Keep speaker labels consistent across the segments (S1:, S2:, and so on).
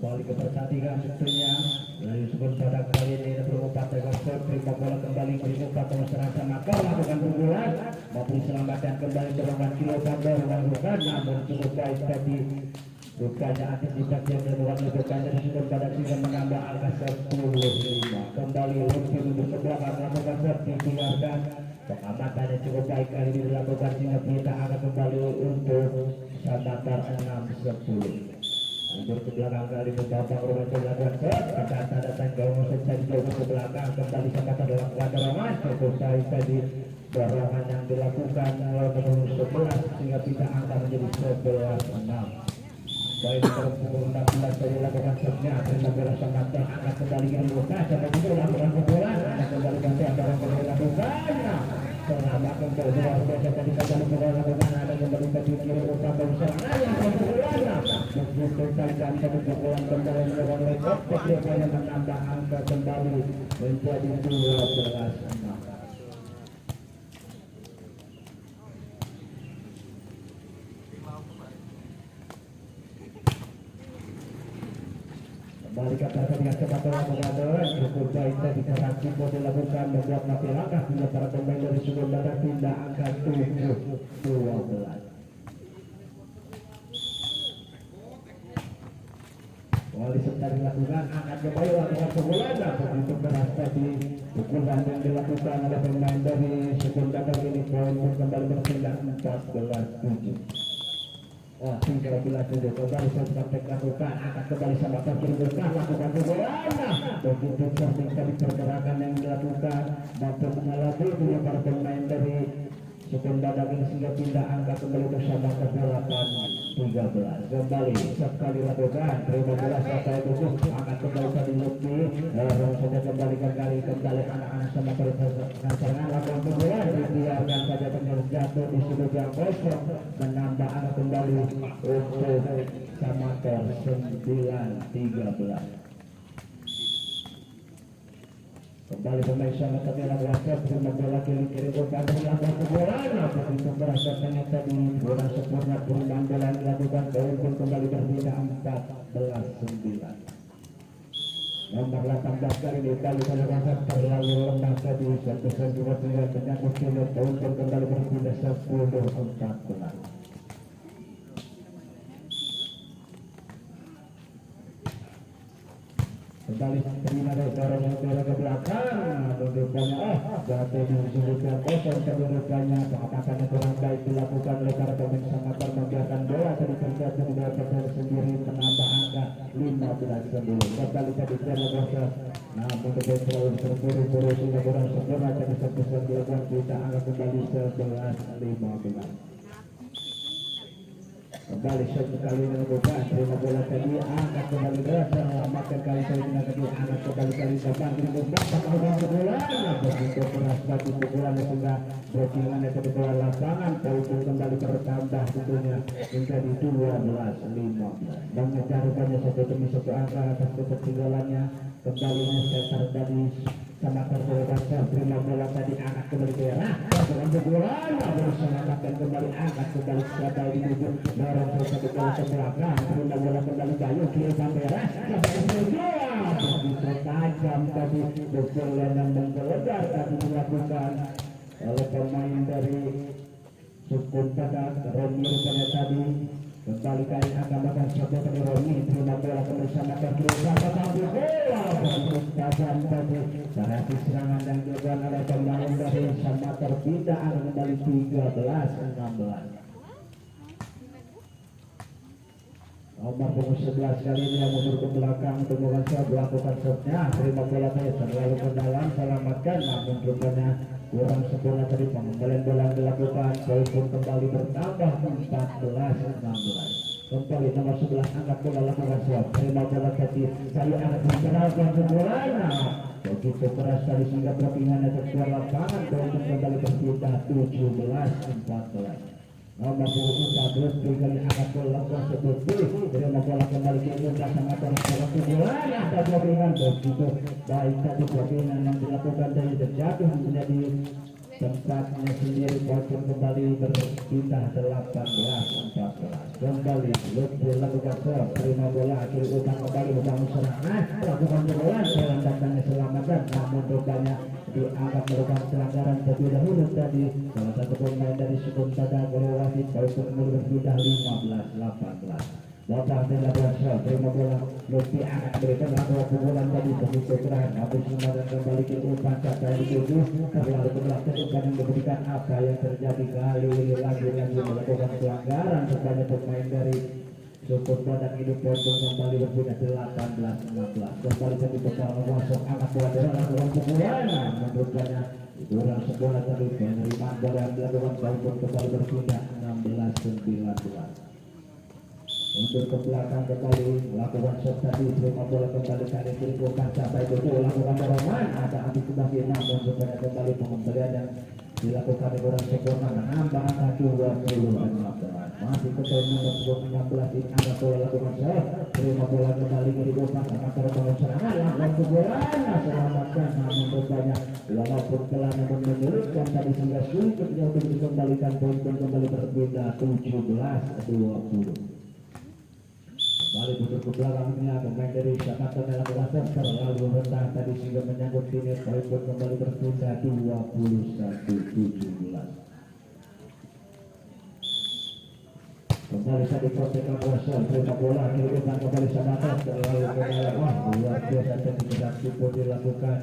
S1: kembali ke pertandingan tentunya dari sebelum pada kali ini berempat dengan terima bola kembali berempat serasa maka lakukan pukulan maupun diselamatkan kembali terowongan kilo pada ruang bukan namun cukup baik tadi rupanya antisipasi yang dilakukan oleh Bekanda sudah pada sehingga menambah angka 10-5 kembali lebih untuk sebelakang melakukan serti tinggalkan pengamatan yang cukup baik kali ini dilakukan sehingga kita akan kembali untuk Samatar 6-10 mundur ke belakang kali berbabak rumah dilakukan kata datang jauh saja jauh ke belakang kembali Samatar dalam keadaan cukup baik tadi dorongan yang dilakukan menurut 11 sehingga kita angka menjadi 11-6 baik terus 16 dari lakukan setnya terima bola Samatar angkat kembali ke luka sampai itu lakukan pukulan angkat kembali ganti antara kembali bukannya selama kembali luar biasa tadi kembali bola lakukan ada kembali ke kiri utama serangan yang pukulan begitu tajam satu pukulan kembali melakukan rekod kemudian menambah angka kembali menjadi 12-6 kembali ke pertandingan sepatu lakukan cukup baik tadi teraksi mau dilakukan membuat mati langkah hingga para pemain dari Sumber Badak pindah angka 7-12 kembali serta dilakukan angkat kembali lakukan pukulan begitu keras tadi pukulan yang dilakukan oleh pemain dari Sumber Badak ini poin kembali berpindah 14-7 oh, tinggal bila sudah kembali sampai lakukan akan kembali sama terkirkan lakukan pukulan begitu cerdik tadi pergerakan yang dilakukan maupun mengalami punya para pemain dari Sukun Badak ini sehingga pindah angka kembali bersama ke 8-13 kembali sekali lakukan terima bola sampai itu akan kembali tadi lebih langsung saja kembalikan kembali anak-anak sama pergerakan lakukan pukulan dibiarkan saja jatuh di sudut yang kosong menambah anak kembali untuk Samator 9-13 kembali pemain Samator yang lakukan terima bola kiri bukan melakukan pukulan begitu berasa ternyata di bola sempurna perubahan bola yang dilakukan pun kembali berbeda 14-9 nomor 18 kali ini kali rasa terlalu lemah tadi keputusan juga tinggal penyakit kilo pun kembali berbeda 10-14 kembali terima dorong ke belakang rupanya jatuh di sudut yang kosong rupanya pengapatannya kurang baik dilakukan oleh para pemain Samator membiarkan bola tadi terjatuh di bawah pemain sendiri menambah angka 15-10 kembali tadi terlepas namun terlalu terburu-buru sehingga kurang sempurna tadi sebesar dilakukan kita angka kembali 11-15 kembali sekali melakukan terima bola tadi angkat kembali berasa selamatkan kali ini tadi angkat kembali depan dibuka bola begitu keras bagi pukulan yang sudah berjalan ke bola lapangan poin kembali bertambah tentunya menjadi 12-15 mengejar rupanya satu demi satu angka atas ketertinggalannya kembali menyesal tadi sama terbaca terima bola tadi angkat kembali ke arah dengan bola berselamatkan kembali angkat kembali siapa yang duduk dorong satu bola ke belakang terima bola kembali Bayu kiri sampai arah begitu tajam tadi pukulan yang menggelegar tadi dilakukan oleh pemain dari Sukun Badak Romi rupanya tadi kembali kali akan makan satu dari Romi terima bola bersama kaki sampai bola begitu tajam tadi variasi serangan yang dilakukan oleh pemain dari Samator tidak akan kembali 13-16 nomor punggung 11 kali ini yang mundur ke belakang untuk melakukan shotnya terima bola saya terlalu ke dalam selamatkan namun rupanya kurang sempurna tadi pengembalian bola yang dilakukan poin pun kembali bertambah 14-16 kembali nomor 11 angkat bola lakukan shot terima bola tadi saya angkat mengenalkan bola begitu keras tadi sehingga perpindahannya keluar lapangan poin kembali berpindah 17-14 nomor 21 kali angkat bola seperti terima bola kembali ke Indonesia sama bola ada dua pilihan begitu baik tadi dua pilihan yang dilakukan dari terjatuh menjadi tempatnya sendiri pojok kembali berpindah 18-14 kembali Lutfi lakukan serve terima bola kiri utang kembali membangun serangan lakukan pukulan jalan datangnya selamatkan namun rupanya dianggap merupakan pelanggaran terlebih dahulu tadi salah satu pemain dari Sukun Tada Golewati pojok kembali berpindah 15-18 Bapak dilakukan serve terima bola Lutfi akan berikan lakukan pukulan tadi begitu keras habis dan kembali ke umpan capai dituju terlalu ke belakang umpan yang memberikan apa yang terjadi kali ini lagi melakukan pelanggaran kepada pemain dari Sukun Badak hidup pojok kembali berpindah 18-16 kembali tadi bekal masuk angkat bola dan lakukan pukulan menurutnya kurang sebuah tadi penerimaan bola yang dilakukan pojok kembali berpindah 16-19 untuk ke belakang kembali lakukan shot tadi terima bola kembali kali kiri bukan sampai dulu lakukan dorongan ada api kembali namun supaya kembali pengembalian yang dilakukan kurang sempurna menambah angka 20-16 masih kembali nomor 16 ini ada bola lakukan shot terima bola kembali kiri bukan akan terbangun serangan lakukan pukulan selamatkan namun rupanya walaupun telah menyulitkan tadi sehingga sulit untuk dikembalikan poin kembali berbeda 17-20 kembali duduk ke belakangnya pemain dari Jakarta dalam wasit terlalu rendah tadi sehingga menyangkut ini poin kembali berpindah 21-17 kembali tadi protekan wasit terima bola kiriman kembali Jakarta terlalu rendah luar biasa tadi berarti pun dilakukan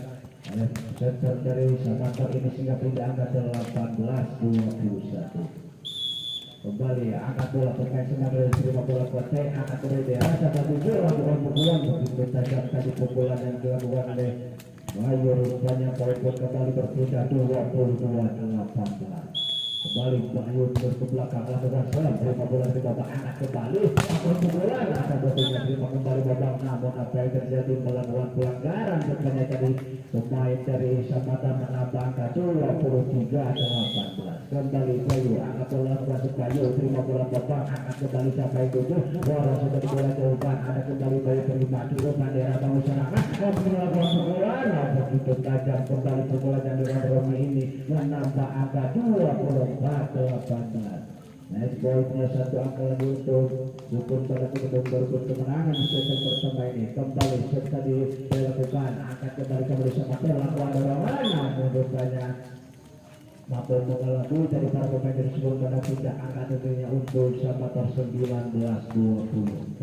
S1: oleh center dari Jakarta ini sehingga pindah angka 18-21 kembali angkat bola pemain senang dari terima bola kuat angkat bola dia rasa satu bola lakukan pukulan begitu tajam tadi pukulan yang dilakukan oleh Bayu rupanya poin kembali berpindah 22-18 kembali Bayu terus ke belakang lakukan serang terima bola di babak angkat kembali lakukan pukulan ada betulnya terima kembali babak namun apa yang terjadi melakukan pelanggaran rupanya tadi pemain dari Samatan menambah angka 23-18 kembali Bayu angkat bola masuk Bayu terima bola babak angkat kembali sampai 7 bola sudah bola jauhkan ada kembali Bayu terima dulu daerah bangun serangan melakukan pukulan begitu tajam kembali pukulan yang dengan Romi ini menambah angka 24-18 Nice ball punya satu angka lagi untuk Sukun pada berebut kemenangan di set pertama ini kembali set tadi dilakukan angkat kembali sama lakukan dorongan menurutnya mampu mengelabui dari para pemain dari Sukun pada pindah angka tentunya untuk Sabator 19-24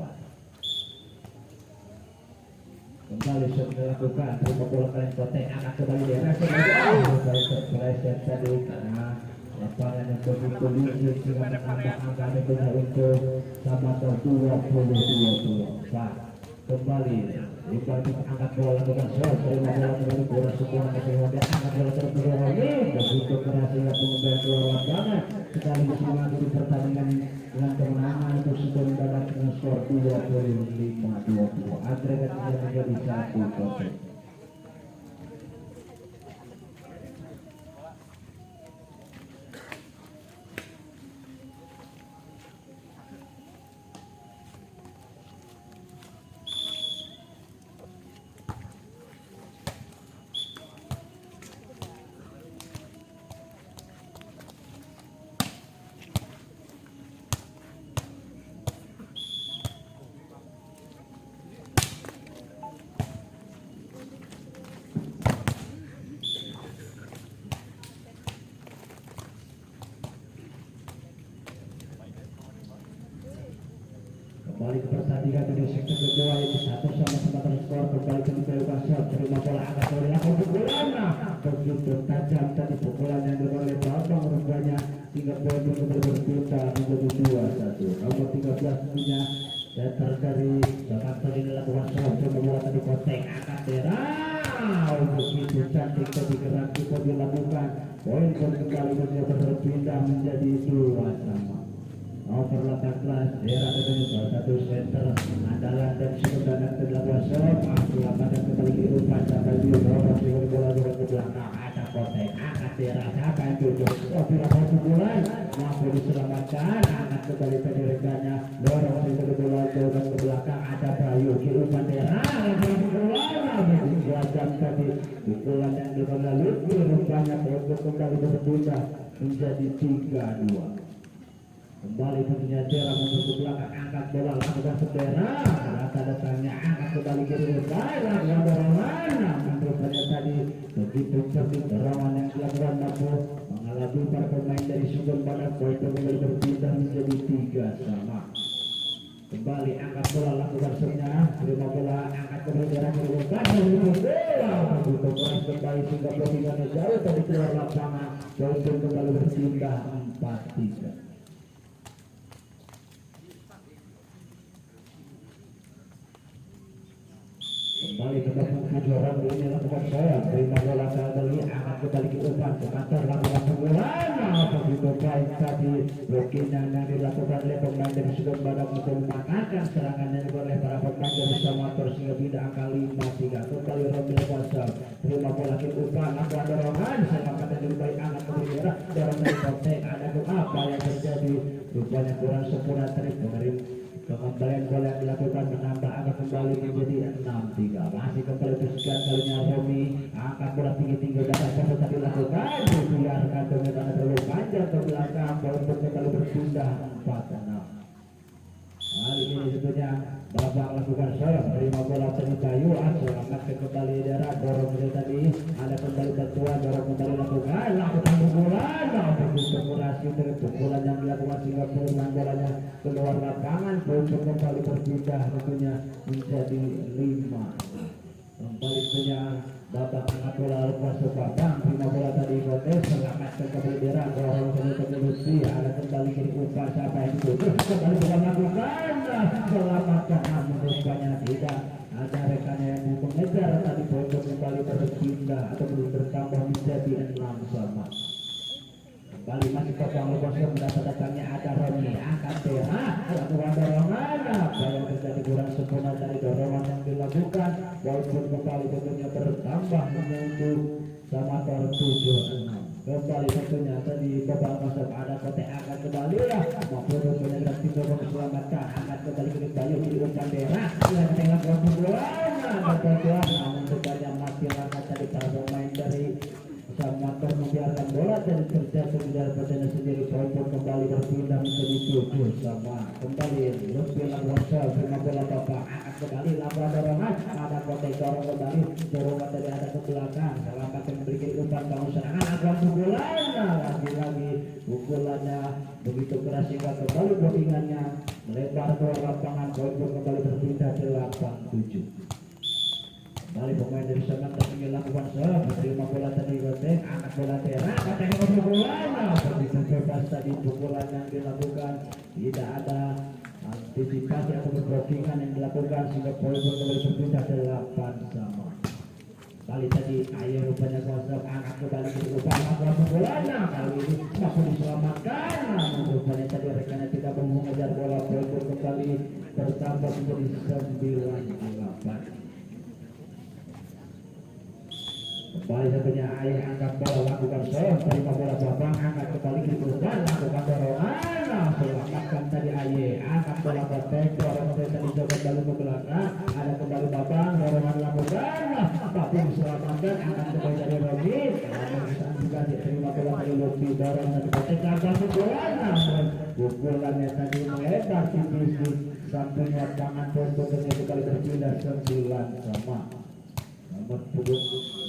S1: kembali set dilakukan terima bola kalian kotek angkat kembali di rasa terpeleset tadi karena lapangan yang begitu licin sehingga menambah angka tentunya untuk Sabator 20-24 kembali dibagi angkat bola dengan serve terima bola kembali bola sebuah kesehatan angkat bola terus ini begitu keras sehingga pengembalian keluar lapangan sekaligus mengakhiri pertandingan dengan kemenangan untuk Sukun Badak dengan skor 25-20 agregatnya menjadi 1-0 kembali ke pertandingan dari sektor kedua itu satu sama skor kembali ke Pasar terima bola angkat bola lakukan pukulan begitu tajam tadi pukulan yang dilakukan oleh Bambang rupanya hingga poin kembali berpindah menjadi 2-1 nomor 13 punya setter dari Jakarta ini lakukan serve coba bola tadi kotek angkat derau begitu cantik tadi gerak cukup dilakukan poin kembali berpindah menjadi 2-2 over 18 era dengan salah satu center andalan dan sebenarnya ke-8 serve lakukan kembali di umpan sampai di bawah bola ke belakang ada kotek angkat dirasakan tujuh berapa pukulan mampu diselamatkan angkat kembali ke rekannya dorong dari bola jauh ke belakang ada Bayu kiri bandera pukulan tadi pukulan yang lalu rupanya kembali berpindah menjadi 3-2. Kembali tentunya Dera mundur ke belakang angkat bola lakukan sedera datangnya angkat kembali ke depan lakukan dorongan namun rupanya tadi begitu cerdik dorongan yang dilakukan mampu mengalami para pemain dari Sugeng pada poin kembali berpindah menjadi 3-3. Kembali angkat bola lakukan sernya terima bola angkat kembali Dera ke depan bola begitu keras kembali sehingga pertandingannya jauh tadi keluar lapangan poin kembali berpindah 4-3. Kembali ke belakang kejuaraan ini lakukan saya terima bola kembali angkat kembali ke depan ke kantor lakukan pukulan begitu baik tadi blocking yang dilakukan oleh pemain dari Sugeng Badak untuk mematahkan serangan yang oleh para pemain dari Samator sehingga tidak angka 5-3 kembali Romil Kosel terima bola ke depan lakukan dorongan selamat yang lebih baik angkat kembali Dera dorong dari kontek ada apa yang terjadi rupanya kurang sempurna trik menerima kembalian bola yang dilakukan menambah angka kembali menjadi 6-3 masih kembali kesekian kalinya Romi angkat bola tinggi-tinggi dapat seperti dilakukan dibiarkan dengan terlalu panjang ke belakang bola kembali berpindah 4-6. Kali ini tentunya Babak lakukan serang terima bola tadi Bayu selamat ke kembali Dera dorong dari tadi ada kembali ketua dorong kembali lakukan pukulan begitu kurasi dari pukulan yang dilakukan sehingga peluang bolanya keluar lapangan untuk kembali berpindah tentunya menjadi 5 kembali punya babak angkat bola lepas sebabang terima bola tadi Kotes selamat ke kembali Dera dorong ke Lutfi ada kembali ke upah siapa yang ditutup kembali bola lakukan selamatkan namun rupanya tidak ada rekannya yang mengejar tadi poin kembali berpindah atau bertambah menjadi 6-sama. Kembali masih kosong lepas datangnya ada Roni angkat Dera lakukan dorongan apa yang terjadi kurang sempurna dari dorongan yang dilakukan walaupun kembali tentunya bertambah menuju Samator 7-6. Kembali tentunya tadi babak masuk ada kotek angkat kembali maupun rupanya gratis dorong diselamatkan angkat kembali ke Bayu di umpan Dera yang tengah pukulan dan namun rupanya masih angkat tadi para pemain dari Samator membiarkan bola dan terjatuh di dalam badannya sendiri poin kembali berpindah menjadi 7-sama. Kembali Lutfi Lakuan terima bola bapak angkat kembali lakukan dorongan ada kotek dorong kembali dorongan dari ada ke belakang selamat memberikan umpan bangun serangan akan pukulan lagi-lagi pukulannya begitu keras sehingga kembali bowlingannya melebar ke lapangan poin kembali berpindah 8-7. Kembali pemain dari Samator ingin lakukan serang menerima bola tadi Kotek angkat bola Dera kotek ke pukulan begitu bebas tadi pukulan yang dilakukan tidak ada antisipasi atau blockingan yang dilakukan sehingga poin kembali berpindah 8-sama. Kali tadi Ayo rupanya kosong angkat kembali ke depan lakukan pukulan kali ini mampu diselamatkan namun rupanya tadi rekannya tidak mau mengejar bola poin kembali bertambah menjadi 9-8. Kembali tentunya Ayah angkat bola lakukan serang terima bola babang angkat kembali ke depan lakukan dorongan selamatkan tadi Ayah angkat bola kotek dorong tadi coba kembali ke belakang ada kembali babang dorongan lakukan tapi diselamatkan angkat kembali dari Romi namun juga diterima bola dari Lutfi dorong tadi kotek angkat pukulan namun pukulannya tadi melebar tipis di sampingnya tangan tentunya kembali berpindah 9-sama. Nomor punggung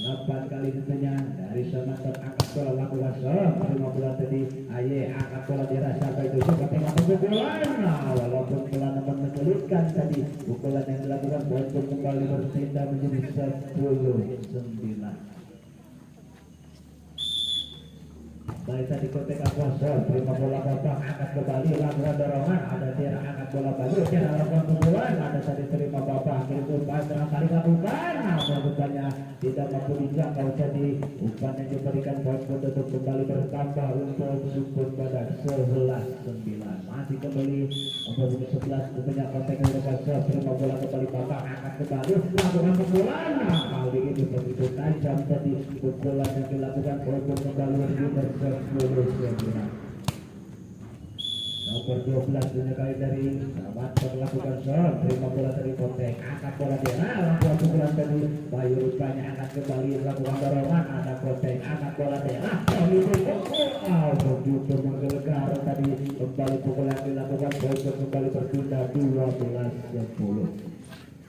S1: 8 kali tentunya dari Samator angkat bola lakukan serang terima bola tadi Aye angkat bola dirasa itu juga tengah pukulan walaupun bola namun menyulitkan tadi pukulan yang dilakukan poin kembali berpindah menjadi 10-9. Baik tadi Kotek Akuasol terima bola babak angkat kembali lakukan dorongan ada Dera angkat bola Bayu Dera lakukan pukulan ada tadi terima babak kiri umpan tengah kali lakukan namun umpannya tidak mampu dijangkau jadi umpan yang diberikan poin untuk kembali bertambah untuk Sugeng Badak 11-9. Masih kembali untuk 11 tentunya Kotek Akuasol terima bola kembali babak angkat kembali lakukan pukulan kali ini begitu tajam tadi pukulan yang dilakukan poin kembali berputar 10-9. Nomor 12 kali dari Sahabat melakukan serve, terima bola dari Kontek, angkat bola dia, lakukan pukulan dari Bayu rupanya angkat kembali melakukan dorongan, ada Kontek, angkat bola dia, begitu menggelegar tadi kembali pukulan dilakukan poin kembali berpindah 12-10.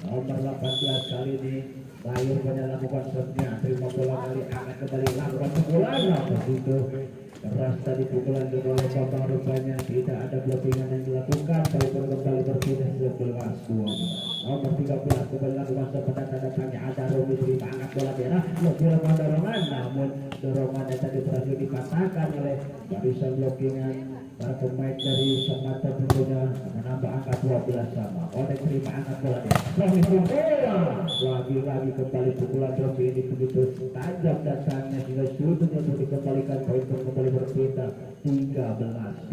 S1: Nomor 18 kali ini Bayu rupanya lakukan serve-nya, terima bola kali angkat kembali lakukan pukulan, begitu keras tadi pukulan di bawah Bambang rupanya tidak ada blockingan yang dilakukan, tapi kembali berpindah 11-12. Nomor 13 kembali lakukan sepedan datangnya ada Romi terima angkat bola merah, dilakukan dorongan, namun dorongannya tadi berhasil dipatahkan oleh barisan blockingan para pemain dari Semata tentunya menambah angka 12 sama. Oleh terima angkat bola dia, Romi bola lagi-lagi kembali pukulan Romi ini begitu tajam datangnya sehingga sudah untuk dikembalikan poin kembali berpindah 13-12.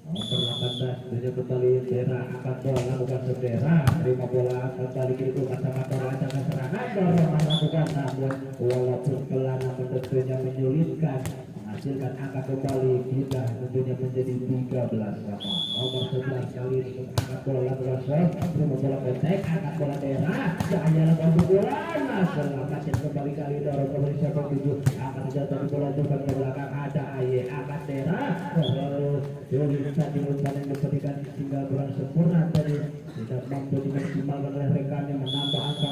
S1: Nomor 18 dia kembali Dera angkat bola lakukan Dera terima bola kembali ke kacamata rancangan serangan dorongan lakukan, namun walaupun kelana tentunya menyulitkan menghasilkan angka kembali kita tentunya menjadi 13 sama. Nomor 11 kali ini angkat bola lakukan serve, terima bola Kontek, angkat bola Dera, Jaya lakukan pukulan, selamatkan kembali kali dorong kembali siapa 7, angkat jatuh bola depan ke belakang ada Aye, angkat Dera, lalu bisa dilakukan yang diberikan tinggal kurang sempurna tadi tidak mampu dimaksimalkan oleh rekannya menambah angka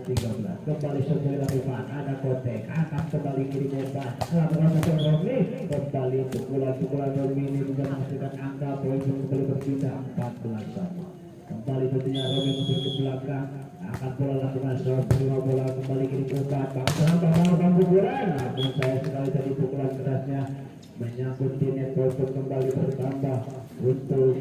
S1: 14-13. Kembali sesuai lakukan ada Kontek, angkat kembali kiri bebas lakukan satu Romi, kembali pukulan Romi ini juga menghasilkan angka poin kembali berpindah 14 sama. Kembali tentunya Romi mundur ke belakang, angkat bola lakukan serve, terima bola kembali kiri bebas bang pukulan, namun saya sekali tadi pukulan kerasnya menyangkut tinet poin kembali bertambah untuk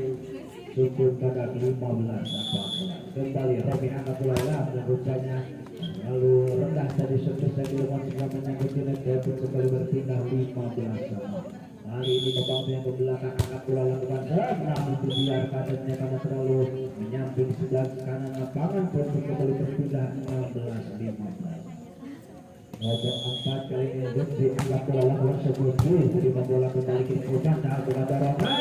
S1: cukup pada 15-14. Kembali Romi angkat bola dan rupanya lalu rendah tadi selesai dilakukan juga menyangkut tinet poin kembali berpindah 15 sama. Kali ini Bambang yang ke belakang angkat bola lakukan serve, namun dibiarkan dan karena terlalu menyamping di sebelah kanan lapangan poin kembali berpindah 16-15. Nomor 4 kali ini Lutfi angkat bola lakukan sebuti terima bola kembali kiri pusat dan bola dorongan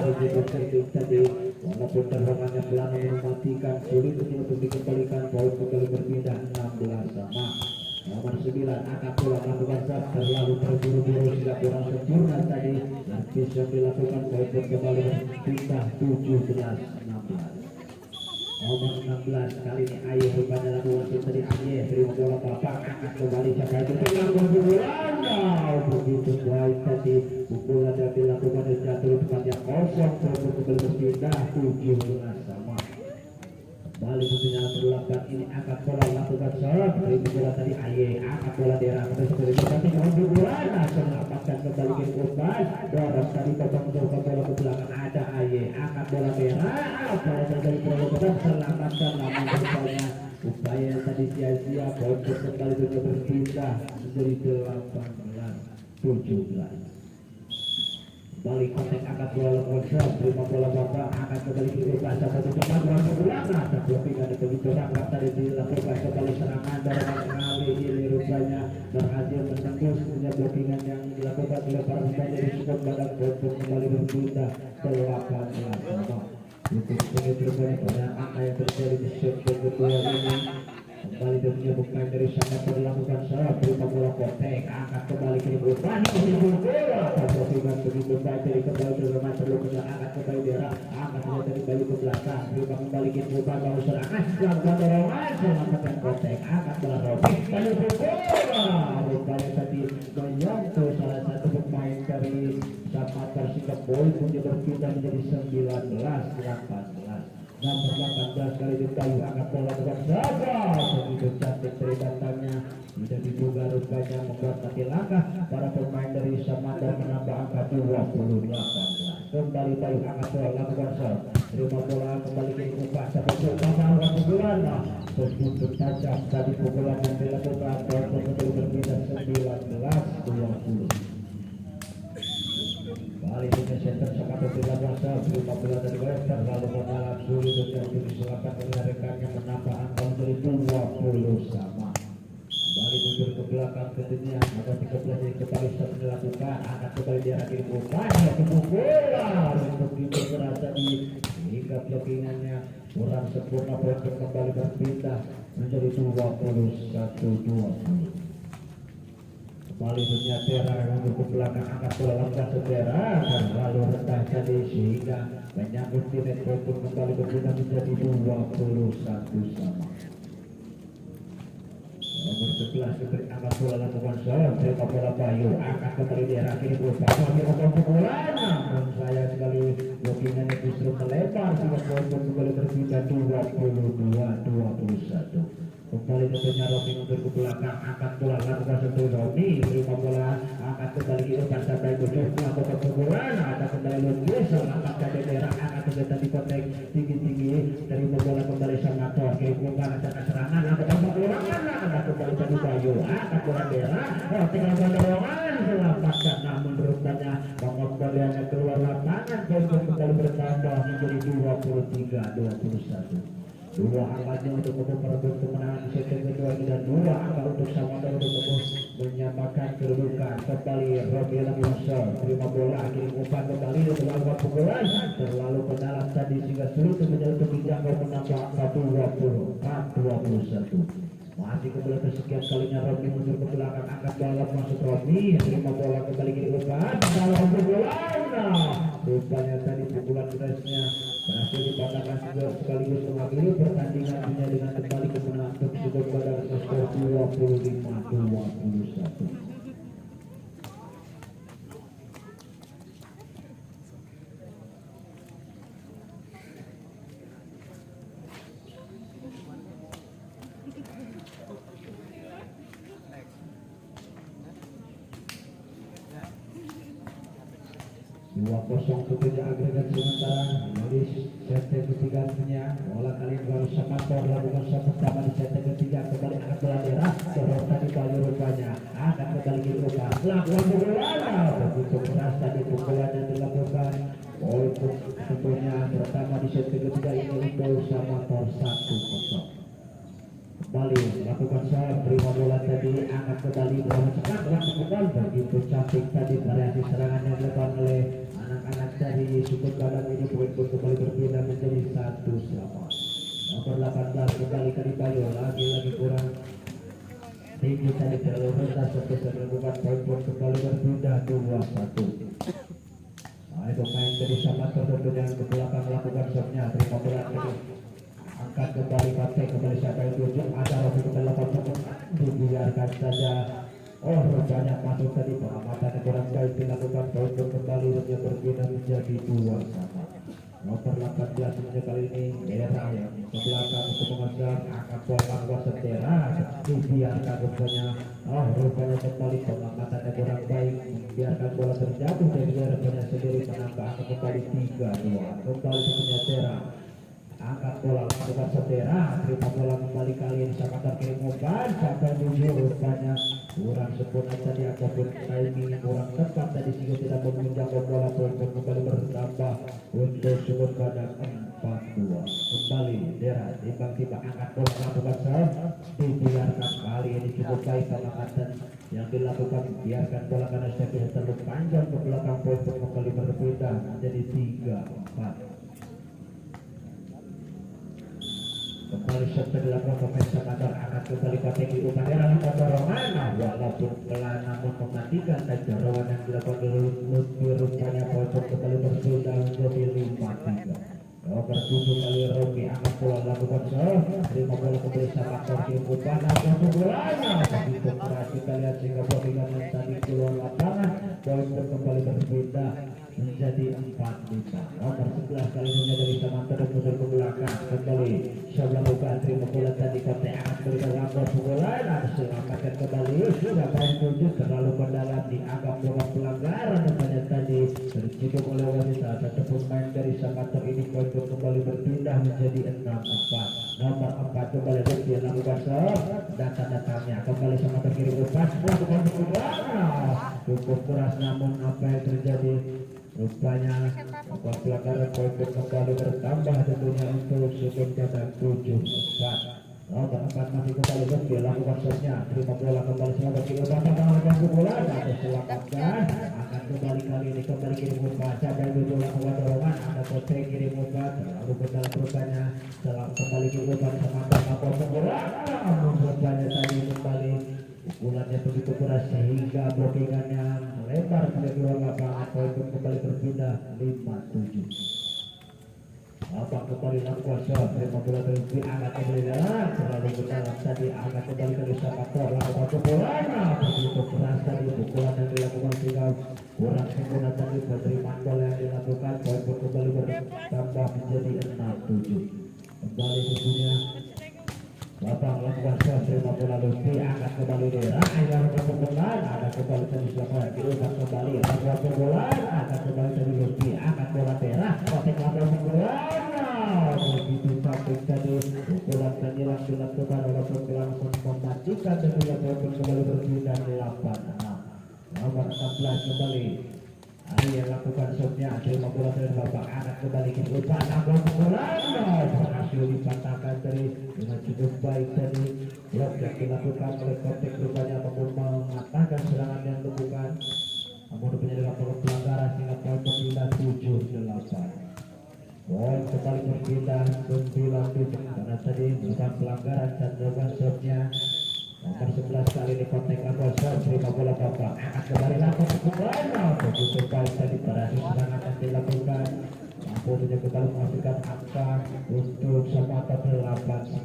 S1: begitu sedikit tadi walaupun dorongannya pelan mematikan sulit untuk dikembalikan poin kembali berpindah 16 sama. Nomor 9 angkat bola lakukan serve terlalu terburu-buru tidak kurang sempurna tadi dan bisa dilakukan poin kembali berpindah 17-16. Nomor 16 kali ini Aye rupanya lakukan tadi Aye terima bola bapak angkat kembali siapa itu melakukan pukulan begitu baik tadi pukulan yang dilakukan dan jatuh di tempat yang kosong kembali berpindah 17 sama. Kembali tentunya nomor 8 ini angkat bola lakukan serve terima bola tadi Aye angkat bola Dera kembali pukulan selamatkan kembali ke korban dorong tadi Bambang mencoba bola ke belakang ada Aye angkat bola Dera apa yang terjadi perobotan selamatkan namun rupanya upaya tadi sia-sia poin kembali berpindah menjadi 18-17. Balik Kontek angkat bola lakukan terima bola Bambang angkat kembali ke pasar satu tempat bola ada blockingan di begitu rapat tadi dilakukan kembali serangan dorongan kali ini rupanya berhasil menembus punya blockingan yang dilakukan oleh para pemain dari support badan poin kembali berpindah 18 sama. Untuk rupanya pada angka yang terjadi di set kedua ini kembali tentunya pemain dari Sangat melakukan serve terima bola Kontek angkat kembali ke bola blockingan begitu baik dari kembali bermain perlu angkat kembali Dera angkat dari balik ke belakang terima kembali ke bola baru serangan lakukan dorongan selamatkan Kontek angkat bola Romi lalu bola rupanya tadi menyentuh salah satu pemain dari Sangat Persika poin punya berpindah menjadi 19-18. Nomor 18 kali ditayu angkat bola dengan saja begitu cantik dari datangnya tidak diduga rupanya membuat kaki langkah para pemain dari Samada menambah angka 20-18. Kembali tayu angkat bola lakukan serve terima bola kembali ke upah sampai melakukan pukulan begitu tajam tadi pukulan yang dilakukan poin kembali berpindah 19-20. Kali ini center Sangat berlakukan terima bola dari Wester lalu mendalam sulit untuk diselamatkan oleh rekannya menambah angka menjadi 21-19. sama. Kembali mundur ke belakang tentunya ada 13 yang kembali bisa dilakukan, akan kembali diarahkan bukan satu bola untuk itu terasa di hingga blockingannya kurang sempurna, poin kembali berpindah menjadi 21-20. Kembali Sunyatera mundur ke belakang, angkat bola langkah Sunyatera dan lalu rendah jadi sehingga menyambut di net pun kembali berpindah menjadi 21 sama. Nomor 11 diberi angkat bola lakukan serang terima bola Bayu, angkat kembali di arah kiri berupa kami untuk bola, namun sayang sekali blockingannya justru melebar sehingga poin pun kembali berpindah 22-21. Kembali tentunya Romi mundur ke belakang, angkat bola lakukan sentuh Romi, terima bola angkat kembali ke depan sampai tujuh melakukan pukulan, ada kembali Lukis angkat ke daerah, angkat ke tadi kotek tinggi-tinggi, terima bola kembali sama Tor, kiri bukan ada serangan, lakukan pukulan, ada kembali jadi Bayu, angkat bola daerah, tinggal pendorongan selamatkan, namun rupanya pengembaliannya keluar lapangan, poin kembali bertambah menjadi 23-21. Dua angkanya untuk merebut kemenangan di set kedua dan dua angka untuk Samudra untuk menyamakan kedudukan. Kembali Robi Langsor terima bola kirim umpan kembali dan melakukan pukulan terlalu ke dalam tadi sehingga sulit menjadi kebijakan menambah angka 24-21. Masih kembali kesekian kalinya Robi mundur ke belakang, angkat bola masuk Robi, terima bola kembali kirim umpan dalam pukulan. Rupanya tadi pukulan kerasnya berhasil dipatahkan sekaligus mengakhiri pertandingan dunia dengan kembali kemenangan untuk skor pada skor 25-21. Kosong ketika agregat sementara di set ketiga punya bola kali ini baru Samator lakukan shot pertama di set ketiga, kembali angkat bola daerah dorong tadi Bayu rupanya akan kembali dibuka lakukan bola begitu keras tadi pukulan yang dilakukan untuk tentunya pertama di set ketiga ini untuk Samator 1-0. Kembali lakukan serang terima bola tadi angkat kembali bola cepat lakukan begitu cantik tadi variasi serangan yang dilakukan oleh anak-anak dari suku badan ini, poin pun kembali berpindah menjadi 1-1. Nomor 18 kembali kali Bayu lagi kurang tinggi tadi terlalu rendah setelah melakukan poin pun kembali berpindah 2-1. Pemain dari Samator tentunya ke belakang melakukan shotnya terima bola tadi angkat kembali partai kembali sampai tujuh, ada Robi kembali lakukan dibiarkan saja. Banyak masuk tadi pengamatan kurang baik dilakukan, poin kembali dan berpindah menjadi 2-1. Nomor 18 kali ini Era yang ke belakang untuk mengejar angkat bola Wasentera dibiarkan rupanya rupanya kembali pengamatan kurang baik membiarkan bola terjatuh dan rupanya sendiri menambah angka kembali 3-2. Kembali ke Tera angkat bola lakukan Setera, terima bola kembali kali ini Samator kirim umpan sampai tujuh, rupanya kurang sempurna tadi ataupun timing kurang tepat tadi sehingga tidak meminjam bola, poin kembali bertambah untuk skor pada 4-2. Kembali Dera timbang-timbang angkat bola lakukan serang dibiarkan kali ini cukup baik pengamatan yang dilakukan, biarkan bola karena step terlalu panjang ke belakang, poin kembali berpindah menjadi 3-4. Kembali serta dilakukan pemain Samator angkat kembali strategi upaya lakukan dorongan walaupun pelan namun mematikan dan dorongan yang dilakukan Lutfi rupanya poin kembali berpindah menjadi 5-3. Nomor 7 kali Robi angkat bola lakukan serang terima bola kembali Samator kirim umpan lakukan pukulannya begitu keras kita lihat sehingga bola tadi keluar lapangan, poin kembali berpindah menjadi 4-5. Nomor 11 kali ini dari Samator mundur ke belakang kembali sebelum buka terima bola tadi kotak angkat berikan lakukan pukulan selamatkan kembali sudah poin 7 terlalu mendalam dianggap bola pelanggaran namanya tadi terciduk oleh wanita satu pemain dari Samator ini, poin kembali berpindah menjadi 6-4. Nomor 4 kembali dia lakukan serang datang-datangnya kembali Samator kirim umpan lakukan pukulan cukup keras namun apa yang terjadi rupanya pelanggaran, poin kembali bertambah tentunya untuk skor pada 7-4. Tempat masih kembali Lutfi lakukan shotnya, terima bola kembali selamat kiri batang mengalahkan bola ada selamatkan, akan kembali kali ini kembali kiri muka cabai dulu lakukan dorongan, ada Kote kiri muka terlalu ke dalam rupanya kembali kiri muka sama bola namun rupanya tadi kembali pukulannya begitu keras sehingga blockingannya lebar ke dua lapangan, poin kembali berpindah 5-7. Apa kembali lakukan shot, terima bola terus angkat kembali dalam, terlalu ke dalam tadi angkat kembali ke Sakator, lakukan bola begitu keras tadi pukulan yang dilakukan sehingga kurang sempurna tadi penerimaan bola yang dilakukan, poin kembali bertambah menjadi 6-7. Kembali tentunya Bapak lakukan shot, terima bola Lutfi angkat kembali daerah, yang berputar ada kembali tadi siapa diubah kembali lakukan bola angkat kembali tadi Lutfi angkat bola daerah, kotek lakukan bola begitu cantik tadi pukulan penyelam dilakukan oleh pemain mematikan dan kembali berpindah 8-6. Nomor 16 kembali Ari yang lakukan shotnya, terima bola dari Bapak anak kembali ke depan, namun bola berhasil dipatahkan dari dengan cukup baik tadi blok yang dilakukan oleh Kotek rupanya ataupun mematahkan serangan yang dilakukan, namun rupanya dilakukan pelanggaran sehingga poin berpindah 7-8. Poin kembali berpindah 9-7 karena tadi bukan pelanggaran dan bukan shotnya. Nomor 11 kali ini Kotek lakukan shot, terima bola Bapak akan kembali lakukan bola begitu baik tadi berhasil serangan yang dilakukan, mampu saja kembali menghasilkan angka untuk Samata 8-9.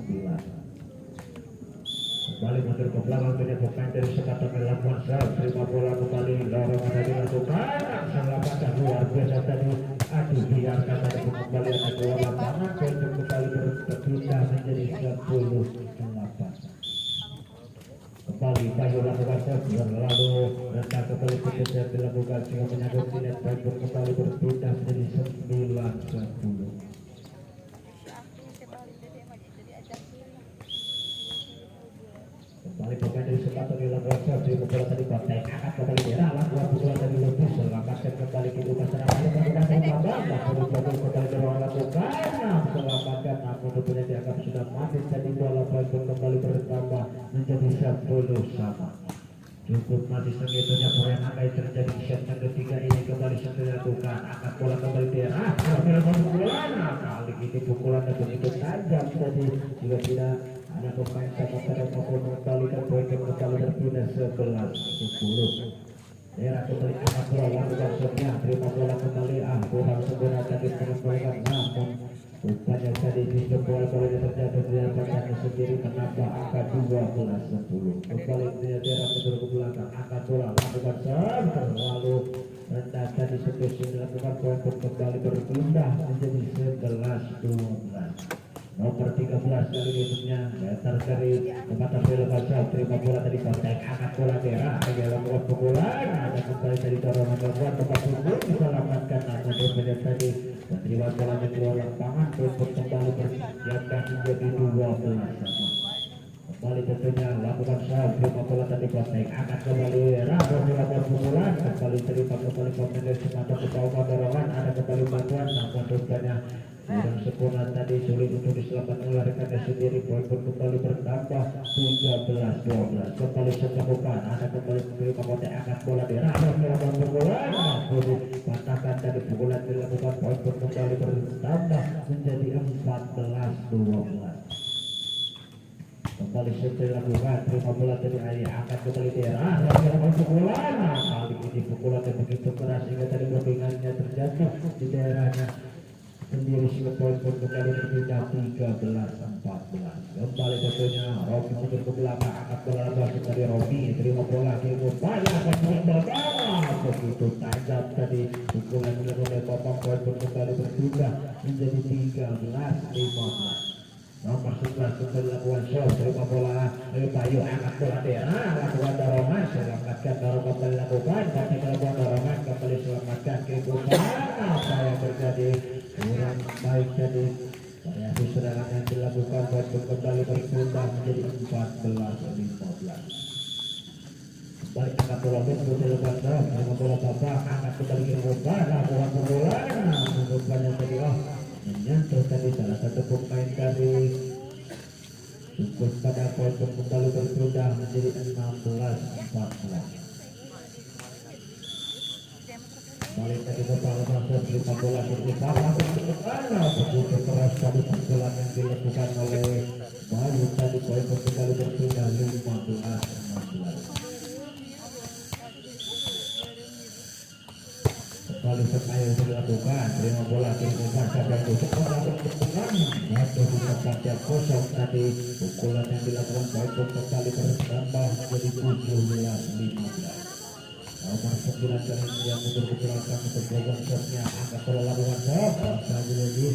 S1: Kembali mundur ke belakang dengan pemain dari Samata melakukan shot, terima bola kembali dorongan yang dilakukan, selamatkan luar biasa tadi. Aduh biarkan tadi kembali ada dua lapangan, untuk kembali berpindah menjadi 10-8. Kembali Bayu lakukan shot lalu rendah kembali ketika dilakukan sehingga menyangkut sinet baik kembali berpindah menjadi 9-10. Kembali pemain dari Sepatu dilakukan shot di bola tadi Kotek akan kembali daerah lakukan pukulan dari Lutfi selamatkan kembali ke lupa serangan lakukan dari Babang kembali dorong lakukan selamatkan namun rupanya dianggap sudah mati tadi bola poin kembali bertambah menjadi 10 sama. Cukup mati segitunya poin akan terjadi set yang ketiga ini kembali sudah dilakukan angkat bola kembali daerah kali ini pukulan yang begitu tajam tadi juga tidak ada pemain sama pada maupun mengembalikan poin kembali berpindah 11-10. Daerah kembali angkat bola lakukan shotnya, terima bola kembali kurang sempurna tadi mengembalikan namun rupanya tadi sistem bola-bolanya terjatuh di dalam sendiri menambah angka 12-10. Kembali daerah mundur ke belakang angkat bola lakukan shot terlalu rendah tadi spesial dilakukan poin kembali berpindah menjadi 11-12. Nomor 13 kali ini terjadi tempatan bola baca terima bola tadi Kotek angkat bola daerah dalam pukulan ada kembali dari dorongan gawang tempat punggung diselamatkan namun rupanya tadi menerima bolanya keluar lapangan untuk kembali bersiapkan menjadi 12 sama. Kembali tentunya lakukan shot terima bola tadi Kotek angkat kembali rabu melakukan pukulan kembali terima kembali pemain dari semata ke bawah dorongan ada kembali bantuan namun rupanya kurang sempurna tadi sulit untuk diselamatkan oleh rekannya sendiri. Poin pun kembali bertambah 13-12. Kembali dilakukan ada kembali menerima Kotek angkat bola daerah melakukan pukulan patahkan tadi pukulan dilakukan poin pun kembali bertambah menjadi 14-12. Kembali sudah dilakukan terima bola dari ayah angkat kembali daerah melakukan pukulan kali ini pukulan yang begitu keras sehingga tadi blockingannya terjatuh di daerahnya sendiri sehingga poin pun kembali berpindah 13-14. Kembali tentunya Robi mundur ke belakang angkat bola balik dari Robi terima bola kirim banyak bola begitu tajam tadi pukulan oleh Bapak poin pun kembali berpindah menjadi 13-15. Nomor 11 kembali lakukan shot terima bola Bayu angkat bola daerah lakukan dorongan selamatkan dorongan kembali lakukan Kotek lakukan dorongan kembali selamatkan kebutuhan apa yang terjadi kurang baik tadi variasi serangan yang dilakukan buat kembali berpindah menjadi 14-15. Kembali angkat bola dilakukan shot terima bola Bapak angkat kembali kebutuhan lakukan pukulan menurutnya tadi menyentuh tadi salah satu pemain dari pada poin kembali berpindah menjadi 16-14. Balik tadi kepala masuk 5 bola berputar langsung ke sana, begitu keras tadi pukulan yang dilakukan oleh Bayu tadi poin kembali berpindah 15-16. Kembali sepayo dilakukan, 5 bola dilakukan saja untuk bola berputar waktu di tempat yang kosong tadi pukulan yang dilakukan poin kembali bertambah menjadi 17-15. Nomor 9 kali ini yang mundur ke belakang untuk program shotnya angkat bola lakukan shot lagi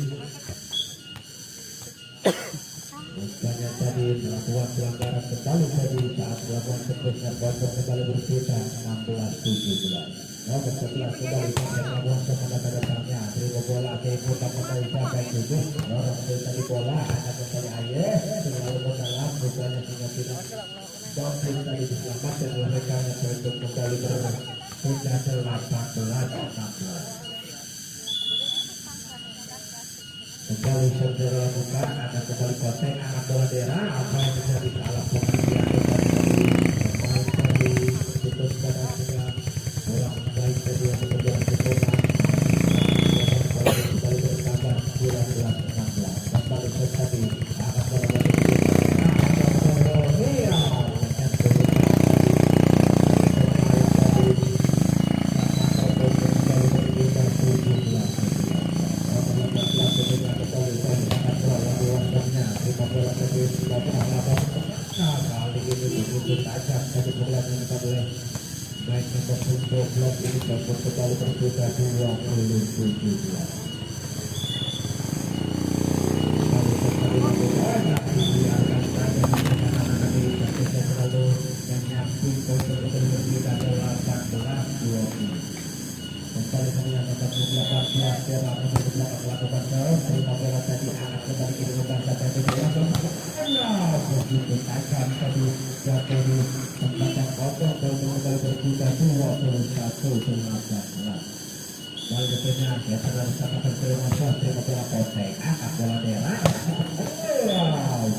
S1: bukannya tadi melakukan pelanggaran kembali tadi saat melakukan seterusnya poin kembali berbeda 16-17. Nomor 11 kembali melakukan semangat datangnya terima bola ke utama kali siapa yang tujuh orang tadi bola akan kembali Ayes selalu ke dalam bukannya sehingga tidak Bapin tadi diselamatkan oleh rekannya untuk kembali berpindah 18-16. Kembali segera lakukan ada kembali kontek anak bola daerah apa yang bisa disalah pembelian pemain tadi putus pada dengan orang baik tadi yang berjalan sempurna kembali bertambah 19-16 kembali tadi anak bola baik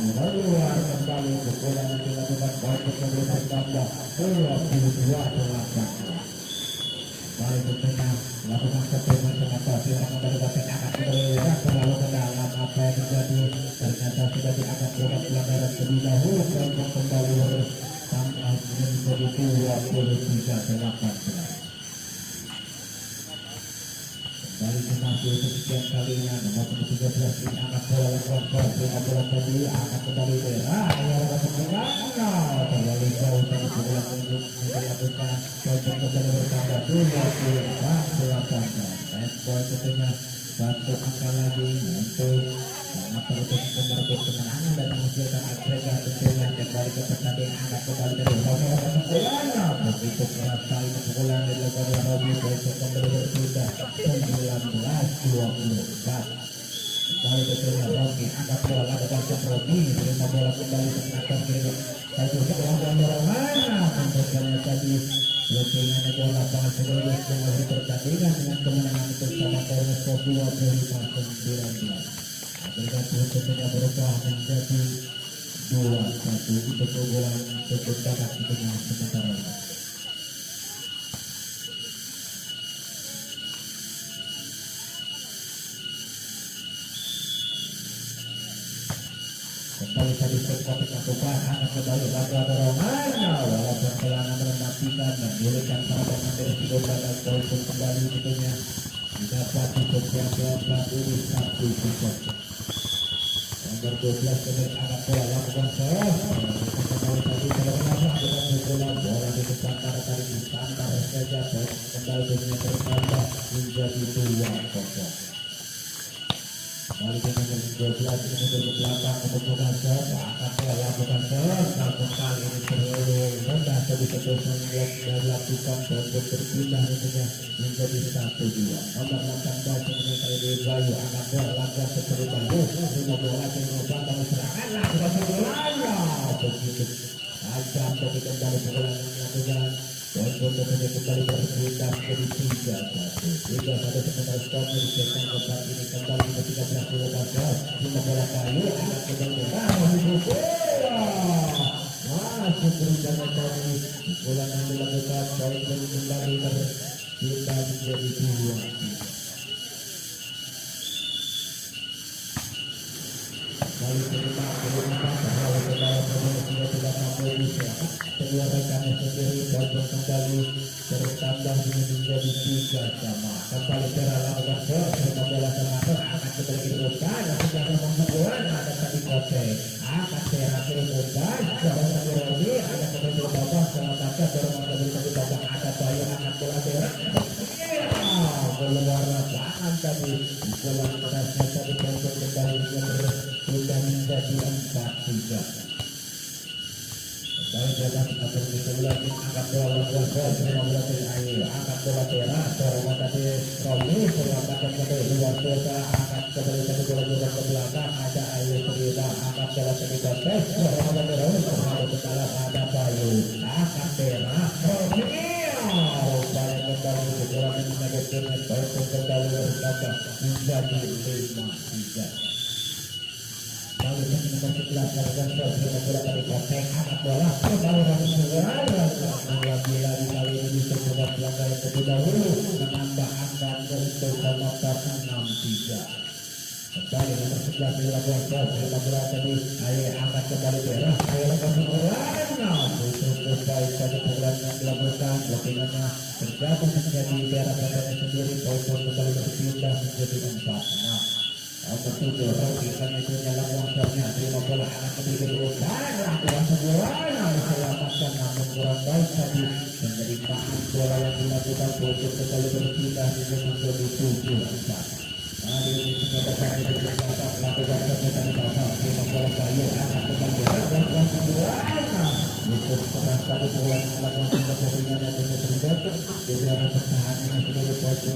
S1: nomor 12 ini dapat kembali berbeda lakukan pertemuan semata tidak kembali batik akan terlalu ke dalam apa yang terjadi ternyata sudah diangkat bola pelanggaran terlebih dahulu untuk kembali tambah menjadi 23-18. Kembali ke masih untuk sekian kalinya nomor 13 ini angkat bola lakukan bola tadi akan kembali daerah yang terlalu jauh dari bola untuk dilakukan pojok kembali bertambah 24-18. Bola tentunya satu angka lagi untuk untuk merebut kemenangan dan menghasilkan agregat tentunya kembali ke pertandingan angkat kembali dari bola begitu keras sekali pukulan dilakukan oleh Robi untuk kembali berpindah 19-24. Kembali tentunya Robi angkat bola lakukan ke Robi terima bola kembali ke atas kiri satu sebelah dorongan tentunya tadi Lokingan bola lapangan serius mengakhiri pertandingan dengan kemenangan bersama Kornesko 25-19. Agregat tentunya berubah menjadi 2-1 untuk keunggulan untuk babak kedua sementara. Kembali tadi sempat dilakukan akan kembali laga dorongan walaupun pelanggan mematikan dan dirikan para pemain dari Sidoarjo dan poin kembali tentunya didapat di setiap ini 1-0. Nomor 12 kemudian anak bola lakukan serang kembali tadi terlalu dengan bola bola di depan pada tadi disantar saja kembali dengan bertambah menjadi 2-0. Kembali dengan nomor 12 ini ke belakang untuk bukan serang akan bola lakukan serang namun kali ini terlalu rendah tadi keputusan yang dilakukan untuk berpindah tentunya menjadi 1-2. Nomor 18 kemudian kali ini Bayu akan bola lakukan seperti baru lima bola mengubah dari serangan lakukan bola begitu tajam tapi kembali bola yang dilakukan Poin untuk kembali berputar menjadi 3-1. 3-1 sementara skor di segmen keempat ini kembali ke 13-14. Lima bola kayu akan kembali masuk berusaha tadi bola yang dilakukan poin kembali berputar menjadi 2-3. Kali kelima bahwa saudara sudah tidak mampu bisa kedua rekannya sendiri dan kembali bertambah menjadi 3 sama. Kembali terlalu besar serta bola terakhir akan kembali dibuka dan sudah membuat ada tadi kote akan terakhir bukan kalau tadi Robi ada kembali babak sama kakak dorong kembali babak ada Bayu akan bola terakhir keluar lapangan tadi bola kerasnya tadi kembali sudah menjadi 4-3. Dari jalan atau sebelah angkat bola bola dari air angkat bola teras dorong tadi Romi selamatkan kembali luar biasa angkat kembali tadi bola juga ke belakang ada air cerita angkat bola tadi kontes dorong tadi Romi terlalu ke dalam ada Bayu angkat teras Romi upaya kembali bola ini negatifnya Bayu kembali bertambah menjadi 5-3. Lalu nomor 11 lakukan bola bola dari kotek angkat bola kembali lagi kali ini bisa membuat pelanggaran terlebih dahulu menambah angka untuk pemotor 6-3. Kembali nomor 11 dilakukan bola tadi ayo angkat kembali beres ayo lakukan bola untuk baik tadi bola yang dilakukan blockingannya tergabung menjadi beres badannya sendiri poin kembali berpindah menjadi 4-6. Nomor 7 Rocky kan itu dalam longsornya terima bola akan kembali berubah lakukan bola diselamatkan namun kurang baik tadi menjadi bahan bola yang dilakukan untuk kembali berpindah menjadi 7-4. Tadi ini sebenarnya itu kita lakukan keputusan dasar terima bola kayu akan kembali berubah bola untuk keras tadi bola melakukan keputusan yang terbentuk jadi ada pertahanan yang sudah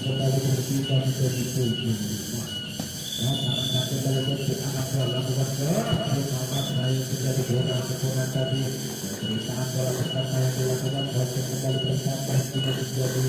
S1: kembali berpindah menjadi 7-5. Satu kali untuk anak bola lakukan terima saya menjadi bola sempurna tadi pemberitaan bola pertama yang dilakukan bola kembali bertambah tidak menjadi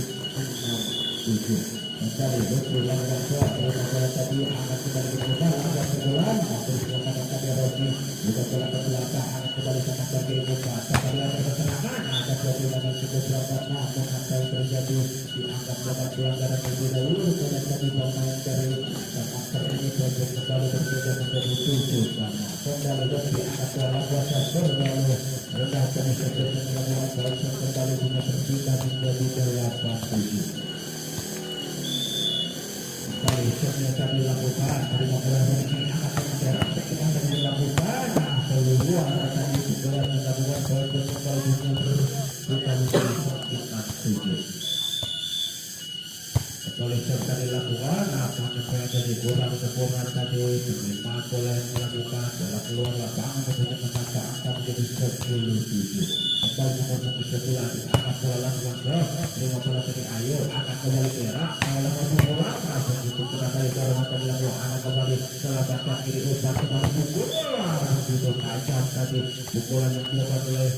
S1: 6-7. Mencari betul lakukan terima bola tadi akan kembali berubah lakukan sebulan terus melakukan tadi Rocky juga bola ke belakang akan kembali sangat bergerak kembali ada keserangan ada pelanggaran yang cukup berat namun apa yang terjadi dianggap dapat pelanggaran terlebih dahulu pada tadi pemain dari karakter ini bergerak kembali berbeda menjadi 7 sama kembali diangkat bola kuasa berlalu rendah kami sebenarnya melakukan bola kembali punya berpindah menjadi 8-7. Kali ternyata dilakukan terima bola ini akan terjadi dilakukan keluar tadi setelah dilakukan bola kembali kita bisa 7. Oleh serta dilakukan apa jadi kurang sempurna tadi terima bola yang dilakukan bola keluar lapangan kemudian menambah angka menjadi 10-7. Kembali nomor 11 angkat bola lakukan terima bola tadi ayo akan kembali gerak kalau bola masuk itu kena kali dorong tadi lakukan akan kembali selamatkan kiri usah kembali pukul begitu tajam tadi pukulan yang dilakukan oleh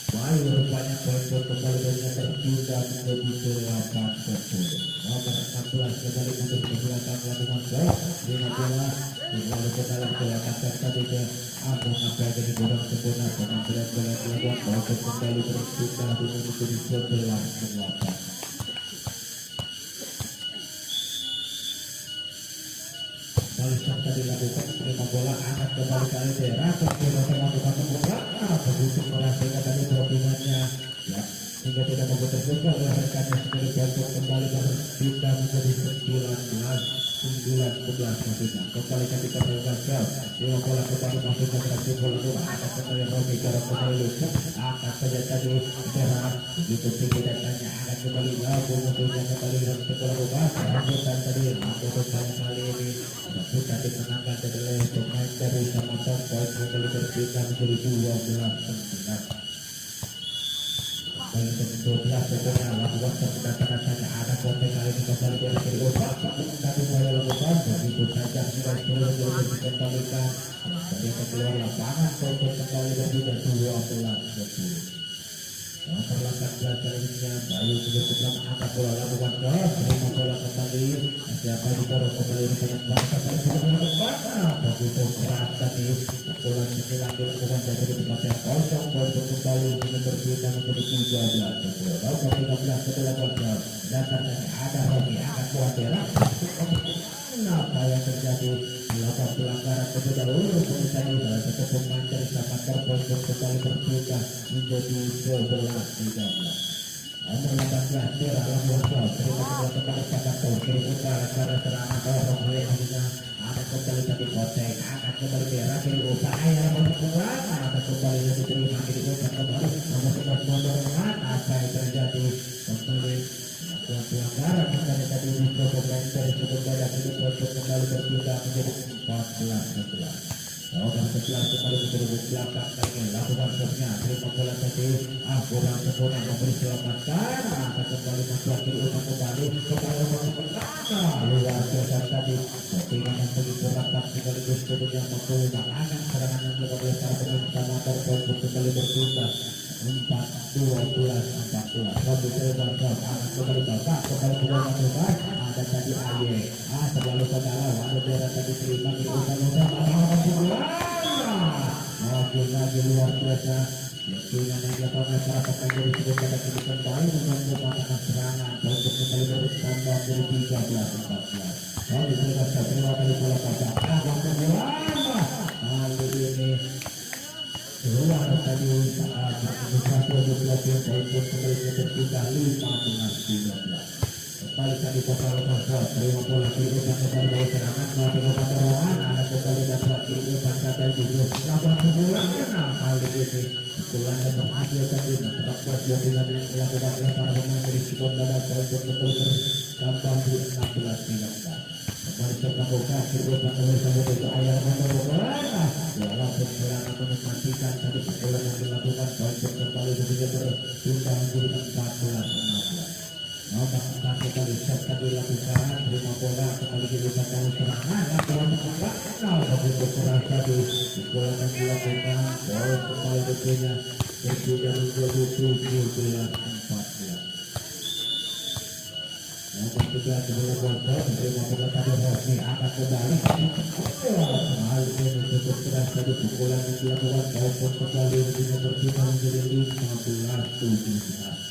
S1: Bayu rupanya poin kembali dengan tertunda menjadi 8-10. Nomor 16 kembali mundur ke belakang melakukan gol 15 lalu ke dalam bola kasar tadi ke Ambon apa jadi kurang sempurna penampilan bola dilakukan poin kembali tertunda menjadi 11-8. Kali serta dilakukan terima bola anak kembali ke Aldera terkira melakukan bola begitu merasakan tadi droppingannya ya sehingga tidak mampu terbuka oleh rekannya sendiri jatuh kembali berpindah menjadi 19-11 maksudnya kembali ketika bergagal lima bola kembali masuk ke dalam bola bola akan kembali Romi cara kembali lupa akan saja tadi serang begitu tinggi datanya akan kembali lalu munculnya kembali dalam bola bola rambutan tadi rambutan kali ini rambutan dimenangkan oleh pemain dari Samatan poin kembali berpindah menjadi 12-9. Poin ke-12 sebenarnya lakukan kedatangan saja ada konten kali ini kembali dari kiri otak tapi saya lakukan begitu saja sudah dikembalikan ternyata keluar lapangan poin kembali berpindah 12-10. Perlahan selanjutnya Bayu cukup angkat bola lakukan cross, terima bola kembali. Siapa ditaruh kembali dengan bangsa dari bola kembali. Begitu keras tadi bola ini lagi lakukan dari tempat yang kosong. Bola kembali dengan berpindah menjadi 13. Lalu 13 setelah gol. Dasarnya ada Rocky angkat bola terang. Apa yang terjadi? Melakukan pelanggaran terlebih dahulu. Kemudian salah satu pemain dari Samator Bogor kembali berpindah menjadi 11-13. Nomor 18 Tira Labuan terima bola kembali Samator kiri utara cara serangan dorong oleh Hina. Ada kembali tadi Kocek angkat kembali Tira kiri upaya memperkuat ada kembali yang diterima kiri utara kembali nomor 11 Mondongan. Apa yang terjadi? Kembali pelanggaran misalnya tadi di pemain dari cukup banyak ini Bogor kembali berpindah menjadi 14-11. Nomor 11 kembali menjadi belakang lagi lakukan sernya terima bola tadi kurang sempurna memberi selamatkan akan kembali masuk kiri utama kembali luar biasa tadi settingan yang begitu rapat sekaligus kemudian menggunakan serangan yang luar biasa dengan Samator Bogor kembali berpindah 14 Robi Terbansa akan kembali bapak kembali kembali ada tadi Aye sebelum saudara ada daerah tadi terima di utama lagi luar biasa dengan yang dilakukan masyarakat menjadi sebuah pada kehidupan baik dengan merupakan serangan untuk kembali bertambah dari 13-14. Robi Terbansa terima kali bola bapak kali ini luar tadi saat berdemonstrasi untuk kembali terbuka 15-13. Kembali tadi total pasal terima bola kiri kembali dari serangan melalui perlawanan ada kembali dapat kiri pasal juga lakukan pukulan kali ini pukulan yang berhasil tadi terdapat dengan yang dilakukan oleh para pemain dari Sikon Dada untuk betul bertambah di 16-13. Kembali terbuka kiri kembali sampai ke ayah bola walaupun serangan menikmatikan tadi pukulan yang dilakukan untuk kembali begitu bertambah menjadi 14-16. Nomor 4 kali set tadi dilakukan terima bola kembali dilipat dari serangan lakukan pukulan begitu keras tadi pukulan yang dilakukan bola kembali depannya berbeda menjadi 17-14. Nomor 3 sebelah Bogor terima bola tadi Rosni akan kembali hal ini cukup keras tadi pukulan yang dilakukan maupun kembali begitu berbeda menjadi 15-17.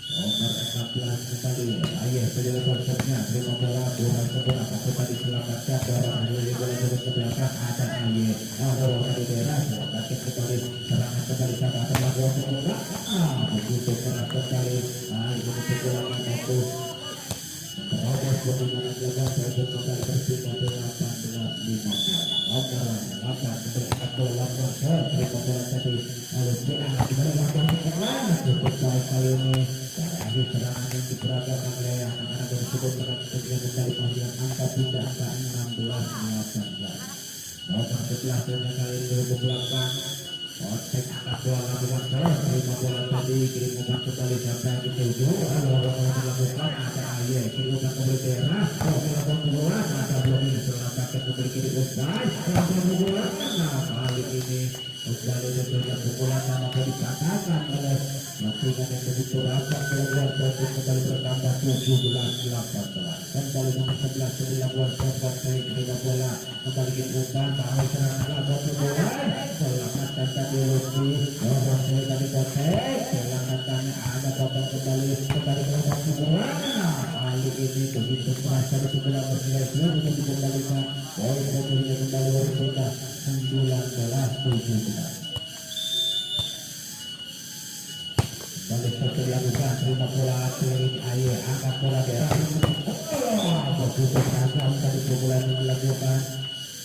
S1: Nomor 14 kembali Ayah penjaga konsepnya terima bola kurang sempurna tapi tadi selamatkan dorong dari bola terus ke belakang ada Ayah dorong dari daerah selamatkan kembali serangan kembali sama telah bola sempurna begitu keras kembali ini pukulan yang mampu terobos bagaimana belakang untuk kembali berpindah ke 18-15. Nomor 8 memberikan bola terima bola tadi lalu dia kembali lakukan pukulan cukup kali ini dari serangan yang diperagakan oleh anak-anak tersebut dengan kemudian kembali panggilan angka pindah angka 16-18. Nomor 11 dengan kali ini ke belakang Kocek angkat bola lakukan terima bola tadi kirim umpan kembali sampai ke tujuh lalu dilakukan ada Aye kirim umpan kembali daerah melakukan bola ada belum ini selamatkan kembali kiri umpan melakukan bola kali ini kembali dengan pukulan sama dikatakan oleh Matikan yang begitu rapat keluar untuk kembali bertambah 17-18. Kembali nomor 11 sebelah luar korban kali terima bola kembali ke umpan tahu serangan lakukan bola selamatkan tadi Lutfi dorong dari tadi Kocek selamatkan ada korban kembali ke bola kali ini begitu keras dari pukulan bernilai 2 untuk dikembalikan poin mobilnya kembali berpindah 19-17. Balik satu dilakukan terima bola kiri Aye angkat bola daerah begitu beragam tadi pukulan yang dilakukan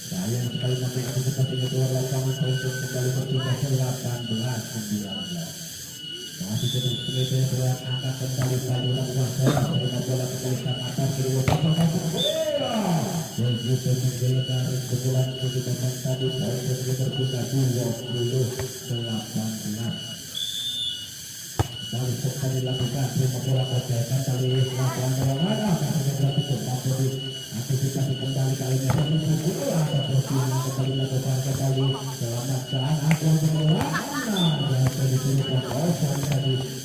S1: sayang sekali nanti antisipasi keluar lapangan untuk kembali berpindah 18-19. masih terus sebagai bola angkat kembali kali lakukan terima bola kembali ke atas kiri begitu menjalankan pukulan begitu tadi poin berpindah 20-18. Balik sekali dilakukan terima bola Kocek kali lakukan perlawanan karena berarti mampu diantisipasi kembali kali ini ada posisi kembali dilakukan kembali selamatkan aku perlawanan dan disuruh kosong tadi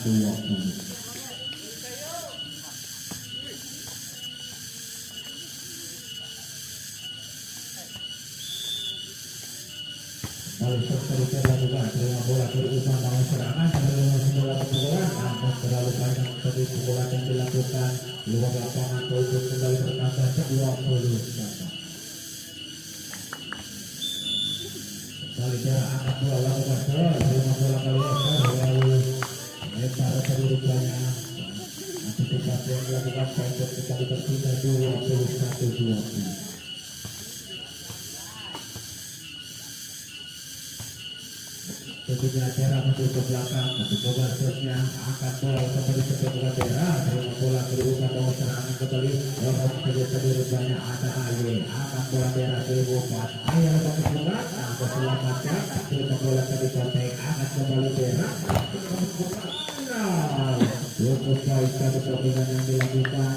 S1: 20. Oleh seterusnya dilakukan terima bola dari Usman bangun serangan sebelum bola pukulan namun terlalu banyak dari pukulan yang dilakukan luar lapangan untuk kembali bertambah 20. Kali jarak angkat bola lakukan terima bola kali lalu lebar dari rupanya antisipasi yang dilakukan untuk kembali berpindah 21-20. Ketika Tera menuju ke belakang untuk coba seterusnya angkat bola kembali ke sebelah Tera terima bola berubah bawah serangan kembali orang terjadi banyak ada Aye angkat bola Tera berubah Aye bagus bola angkat selamatkan terima bola tadi kontek angkat kembali Tera cukup baik satu pertandingan yang dilakukan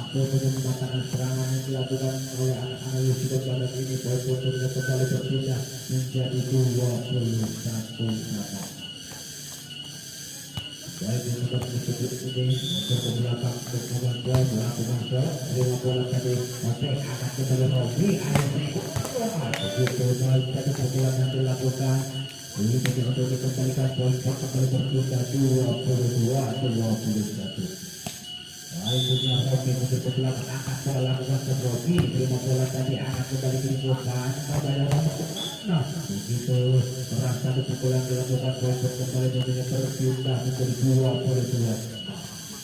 S1: untuk mematangkan serangan yang dilakukan oleh anak-anak Yusuf Badak ini poin-poinnya kembali berpindah menjadi 21. Baik untuk disebut ini untuk ke belakang untuk melakukan shot terima bola tadi masih akan kembali Robi begitu baik satu pukulan yang dilakukan ini untuk dikembalikan poin kembali berpindah 22-21. Baik punya Robi untuk ke belakang angkat bola lakukan ke Robi terima bola tadi akan kembali dibuka nah begitu keras satu pukulan dilakukan poin kembali tentunya berpindah menjadi 22.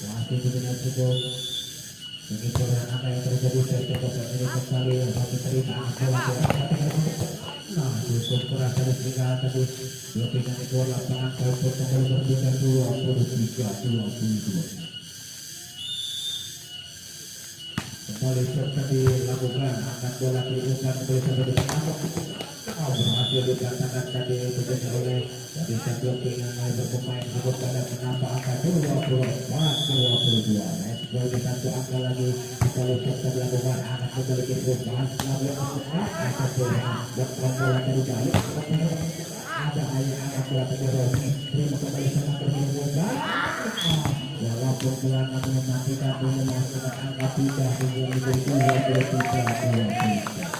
S1: Masih dengan cukup begitu apa yang terjadi saya coba ini kembali Robi terima angkat bola nah cukup keras tadi sehingga tadi Robi yang keluar lapangan poin kembali berpindah 23-22. Kembali tadi dilakukan angkat bola dibuka kembali sampai di tengah berhasil dikatakan tadi bekerja oleh dari blocking yang berpemain cukup pada menambah angka 24-22. Sebagai satu angka lagi kembali tadi dilakukan angkat kembali dibuka lalu angkat bola dari balik ada ayah angkat bola dari Romi terima kembali sama terbuka walaupun bulan akan menantikan dulu masuk angka 3 hingga menjadi 23-23.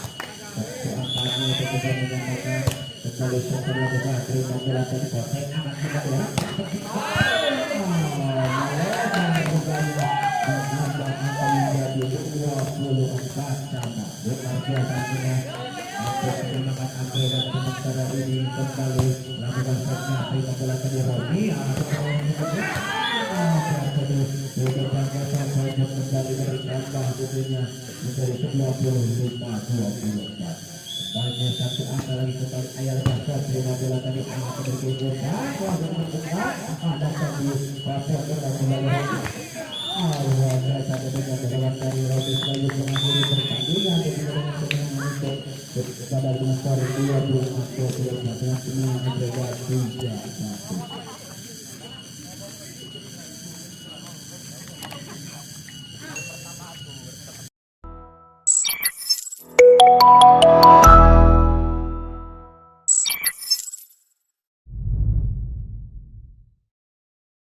S1: Satu angkanya untuk menggunakan kembali setelah besar terima bola dari kotek akan kembali menambah angka menjadi 24 sama luar biasa untuk menggunakan angka dan sementara ini kembali lakukan setelah terima bola dari Romi sudah bangga sampai kembali dari tambah tentunya menjadi 25-24. Banyak satu angka lagi kembali ayat dasar terima bola tadi angka bergerak ada tadi pasal kembali awalnya satu dengan lewat dari Robi Bayu mengakhiri pertandingan dengan untuk pada skor 20-24 ini menjadi 3.